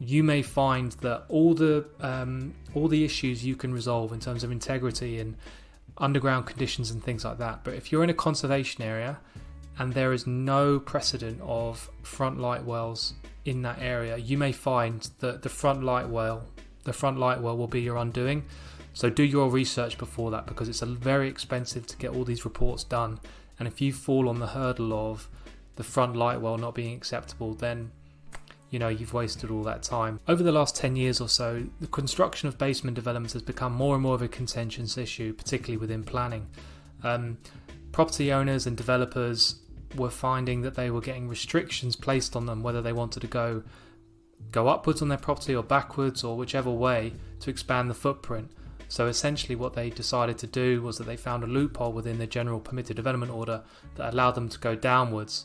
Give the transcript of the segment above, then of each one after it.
you may find that all the issues you can resolve in terms of integrity and underground conditions and things like that. But if you're in a conservation area and there is no precedent of front light wells in that area, you may find that the front light well will be your undoing. So do your research before that, because it's very expensive to get all these reports done. And if you fall on the hurdle of the front light well not being acceptable, then you've wasted all that time. Over the last 10 years or so, the construction of basement developments has become more and more of a contentious issue, particularly within planning. Property owners and developers were finding that they were getting restrictions placed on them, whether they wanted to go upwards on their property or backwards or whichever way to expand the footprint. So essentially what they decided to do was that they found a loophole within the general permitted development order that allowed them to go downwards.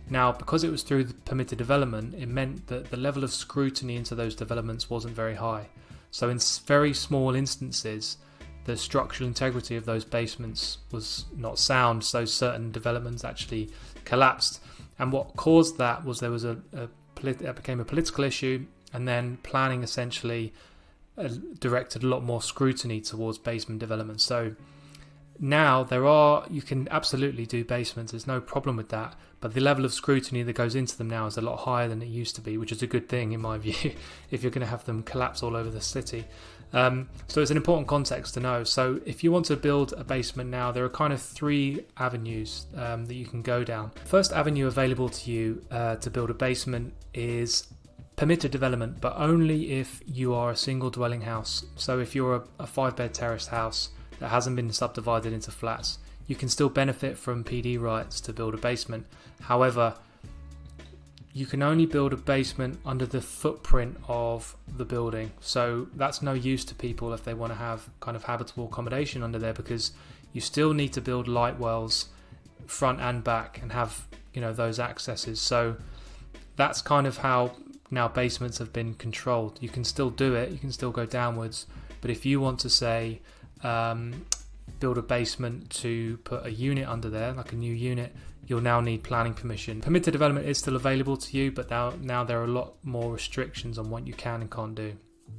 Now, because it was through the permitted development, it meant that the level of scrutiny into those developments wasn't very high. So in very small instances, the structural integrity of those basements was not sound, so certain developments actually collapsed. And what caused that was there was it became a political issue, and then planning essentially directed a lot more scrutiny towards basement development. So now you can absolutely do basements, there's no problem with that, but the level of scrutiny that goes into them now is a lot higher than it used to be, which is a good thing in my view if you're going to have them collapse all over the city. So it's an important context to know. So if you want to build a basement now, there are kind of three avenues that you can go down. First avenue available to you to build a basement is permitted development, but only if you are a single dwelling house. So if you're a 5-bed terraced house that hasn't been subdivided into flats, you can still benefit from PD rights to build a basement. However, you can only build a basement under the footprint of the building. So that's no use to people if they want to have kind of habitable accommodation under there, because you still need to build light wells front and back and have those accesses. So that's kind of how now basements have been controlled. You can still do it, you can still go downwards, but if you want to say build a basement to put a unit under there, like a new unit, you'll now need planning permission. Permitted development is still available to you, but now there are a lot more restrictions on what you can and can't do.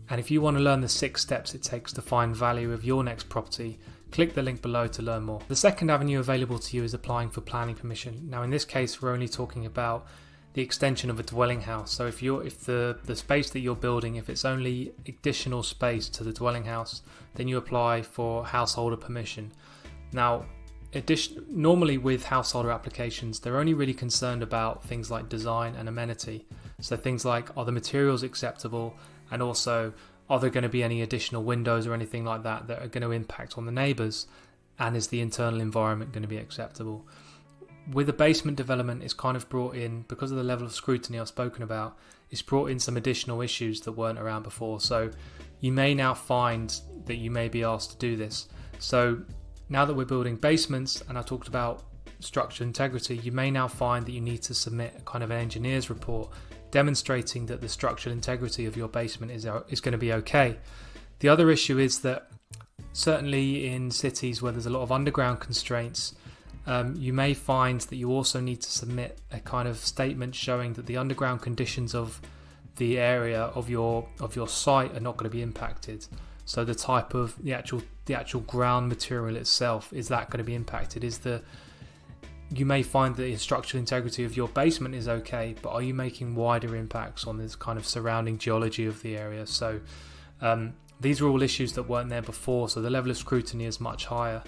And if you want to learn the 6 steps it takes to find value of your next property, click the link below to learn more. The second avenue available to you is applying for planning permission. Now in this case we're only talking about the extension of a dwelling house. So if the space that you're building, if it's only additional space to the dwelling house, then you apply for householder permission. Now normally with householder applications, they're only really concerned about things like design and amenity. So things like, are the materials acceptable, and also are there going to be any additional windows or anything like that that are going to impact on the neighbours, and is the internal environment going to be acceptable. With a basement development, it's kind of brought in, because of the level of scrutiny I've spoken about, it's brought in some additional issues that weren't around before. So you may now find that you may be asked to do this. So now that we're building basements, and I talked about structural integrity, you may now find that you need to submit a kind of an engineer's report demonstrating that the structural integrity of your basement is going to be okay. The other issue is that certainly in cities where there's a lot of underground constraints, you may find that you also need to submit a kind of statement showing that the underground conditions of the area of your site are not going to be impacted. So the type of the actual ground material itself, is that going to be impacted? You may find that the structural integrity of your basement is okay, but are you making wider impacts on this kind of surrounding geology of the area? So these are all issues that weren't there before, so the level of scrutiny is much higher.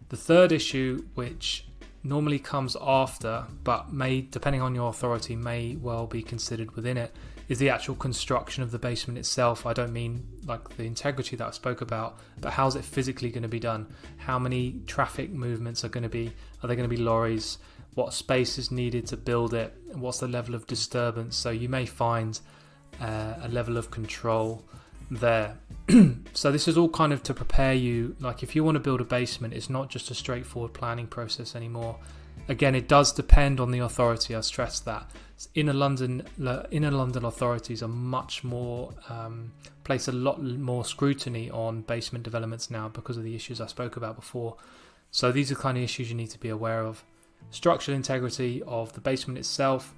The third issue, which normally comes after, but may, depending on your authority, may well be considered within it, is the actual construction of the basement itself. I don't mean like the integrity that I spoke about, but how's it physically going to be done? How many traffic movements are going to be? Are there going to be lorries? What space is needed to build it? And what's the level of disturbance? So you may find a level of control there. So this is all kind of to prepare you, like if you want to build a basement, it's not just a straightforward planning process anymore. Again, it does depend on the authority, I stress that. Inner London authorities are much more, place a lot more scrutiny on basement developments now because of the issues I spoke about before. So these are kind of issues you need to be aware of. Structural integrity of the basement itself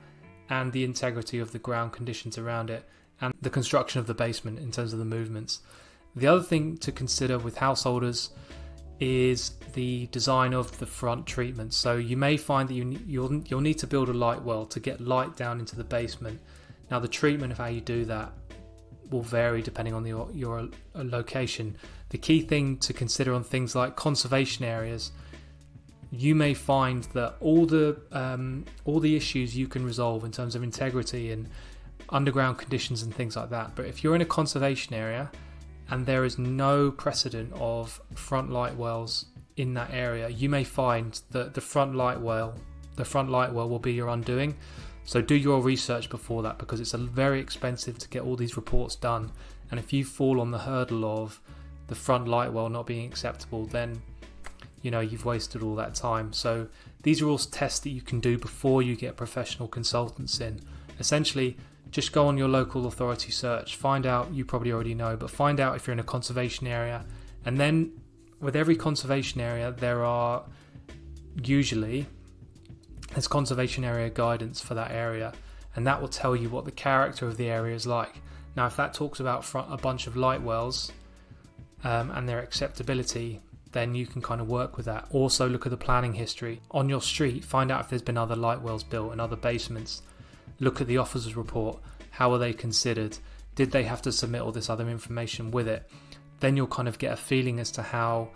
and the integrity of the ground conditions around it. and the construction of the basement in terms of the movements. The other thing to consider with householders is the design of the front treatment. So you may find that you'll need to build a light well to get light down into the basement. Now the treatment of how you do that will vary depending on your location. The key thing to consider on things like conservation areas, you may find that all the issues you can resolve in terms of integrity and underground conditions and things like that. But if you're in a conservation area and there is no precedent of front light wells in that area, you may find that the front light well will be your undoing. So do your research before that, because it's very expensive to get all these reports done. And if you fall on the hurdle of the front light well not being acceptable, then you've wasted all that time. So these are all tests that you can do before you get professional consultants in. Essentially, just go on your local authority search, find out, you probably already know, but find out if you're in a conservation area. And then with every conservation area, there's conservation area guidance for that area, and that will tell you what the character of the area is like. Now, if that talks about a bunch of light wells and their acceptability, then you can kind of work with that. Also look at the planning history. On your street, find out if there's been other light wells built and other basements. Look at the officer's report. How are they considered? Did they have to submit all this other information with it? Then you'll kind of get a feeling as to how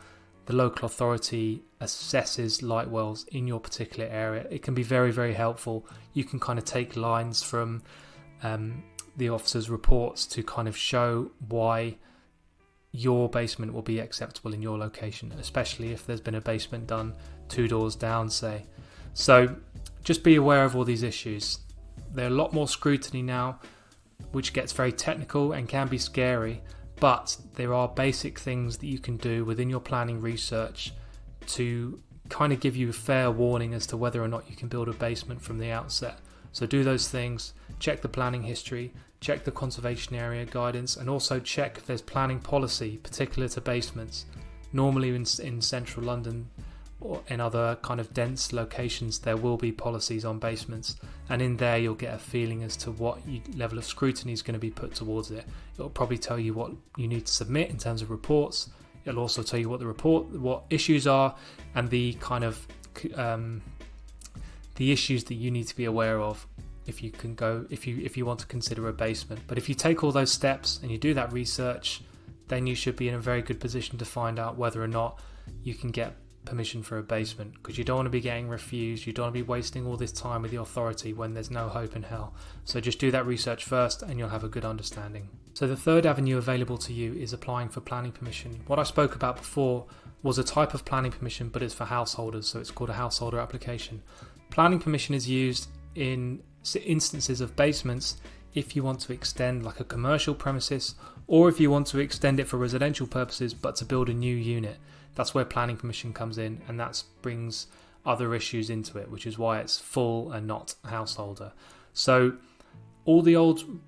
the local authority assesses light wells in your particular area. It can be very, very helpful. You can kind of take lines from the officer's reports to kind of show why your basement will be acceptable in your location, especially if there's been a basement done 2 doors down, say. So just be aware of all these issues. There are a lot more scrutiny now, which gets very technical and can be scary, but there are basic things that you can do within your planning research to kind of give you a fair warning as to whether or not you can build a basement from the outset. So do those things, check the planning history, check the conservation area guidance, and also check if there's planning policy particular to basements. Normally in central London or in other kind of dense locations, there will be policies on basements, and in there you'll get a feeling as to what level of scrutiny is going to be put towards it. It'll probably tell you what you need to submit in terms of reports. It'll also tell you what issues are, and the kind of the issues that you need to be aware of if you want to consider a basement. But if you take all those steps and you do that research, then you should be in a very good position to find out whether or not you can get permission for a basement, because you don't want to be getting refused. You don't want to be wasting all this time with the authority when there's no hope in hell. So just do that research first and you'll have a good understanding. So the third avenue available to you is applying for planning permission. What I spoke about before was a type of planning permission, but it's for householders, so it's called a householder application. Planning permission is used in instances of basements if you want to extend like a commercial premises, or if you want to extend it for residential purposes but to build a new unit. That's where planning permission comes in, and that brings other issues into it, which is why it's full and not householder. So all the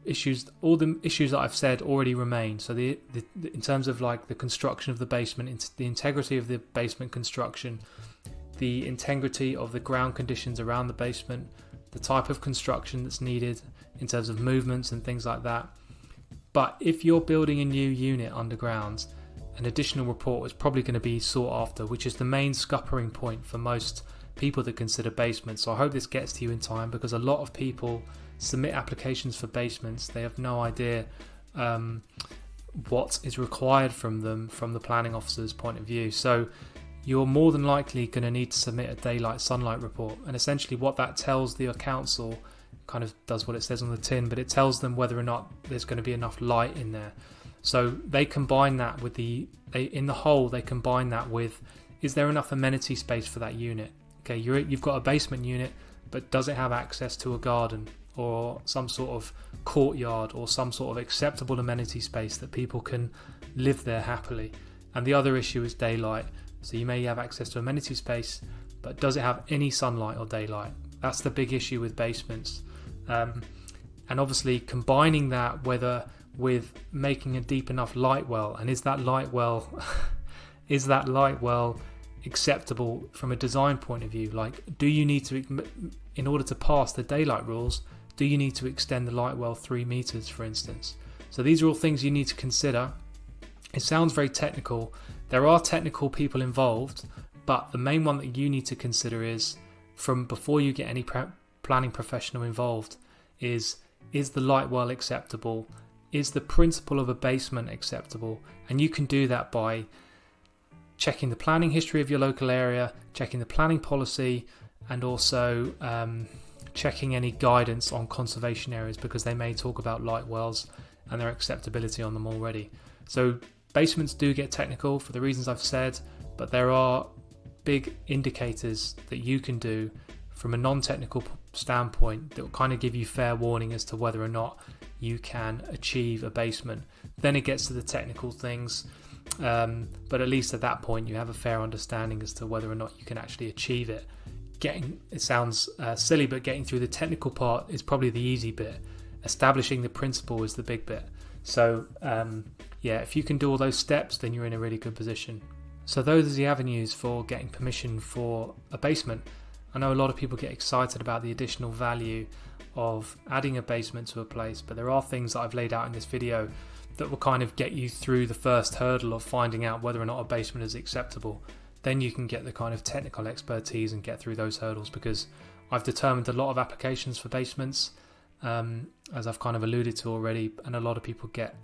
issues that I've said already remain. So in terms of like the construction of the basement, the integrity of the basement construction, the integrity of the ground conditions around the basement, the type of construction that's needed in terms of movements and things like that. But if you're building a new unit underground, an additional report is probably going to be sought after, which is the main scuppering point for most people that consider basements. So I hope this gets to you in time, because a lot of people submit applications for basements. They have no idea what is required from them from the planning officer's point of view. So you're more than likely going to need to submit a daylight sunlight report, and essentially what that tells the council kind of does what it says on the tin, but it tells them whether or not there's going to be enough light in there. So they combine that with they combine that with, is there enough amenity space for that unit? Okay, you've got a basement unit, but does it have access to a garden or some sort of courtyard or some sort of acceptable amenity space that people can live there happily? And the other issue is daylight. So you may have access to amenity space, but does it have any sunlight or daylight? That's the big issue with basements. And obviously combining that with making a deep enough light well, and is that light well acceptable from a design point of view? Like, do you need to, in order to pass the daylight rules, Do you need to extend the light well 3 meters, for instance? So these are all things you need to consider. It sounds very technical. There are technical people involved, but the main one that you need to consider is, from before you get any planning professional involved, is the light well acceptable? Is the principle of abasement acceptable? And you can do that by checking the planning history of your local area, checking the planning policy, and also checking any guidance on conservation areas, because they may talk about light wells and their acceptability on them already. So basements do get technical for the reasons I've said, but there are big indicators that you can do from a non-technical standpoint that will kind of give you fair warning as to whether or not you can achieve abasement. Then it gets to the technical things, but at least at that point you have a fair understanding as to whether or not you can actually achieve it. It sounds silly, but getting through the technical part is probably the easy bit. Establishing the principle is the big bit. So if you can do all those steps, then you're in a really good position. So those are the avenues for getting permission for abasement. I know a lot of people get excited about the additional value of adding abasement to a place, but there are things that I've laid out in this video that will kind of get you through the first hurdle of finding out whether or not abasement is acceptable. Then you can get the kind of technical expertise and get through those hurdles, because I've determined a lot of applications for basements, as I've kind of alluded to already, and a lot of people get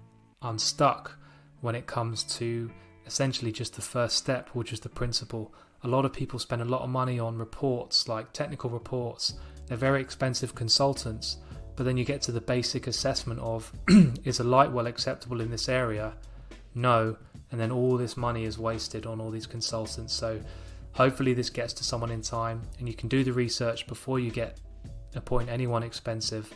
unstuck when it comes to essentially just the first step, which is the principle. A lot of people spend a lot of money on reports, like technical reports. They're very expensive consultants, but then you get to the basic assessment of is a light well acceptable in this area? No. And then all this money is wasted on all these consultants. So hopefully this gets to someone in time, and you can do the research before you appoint anyone expensive,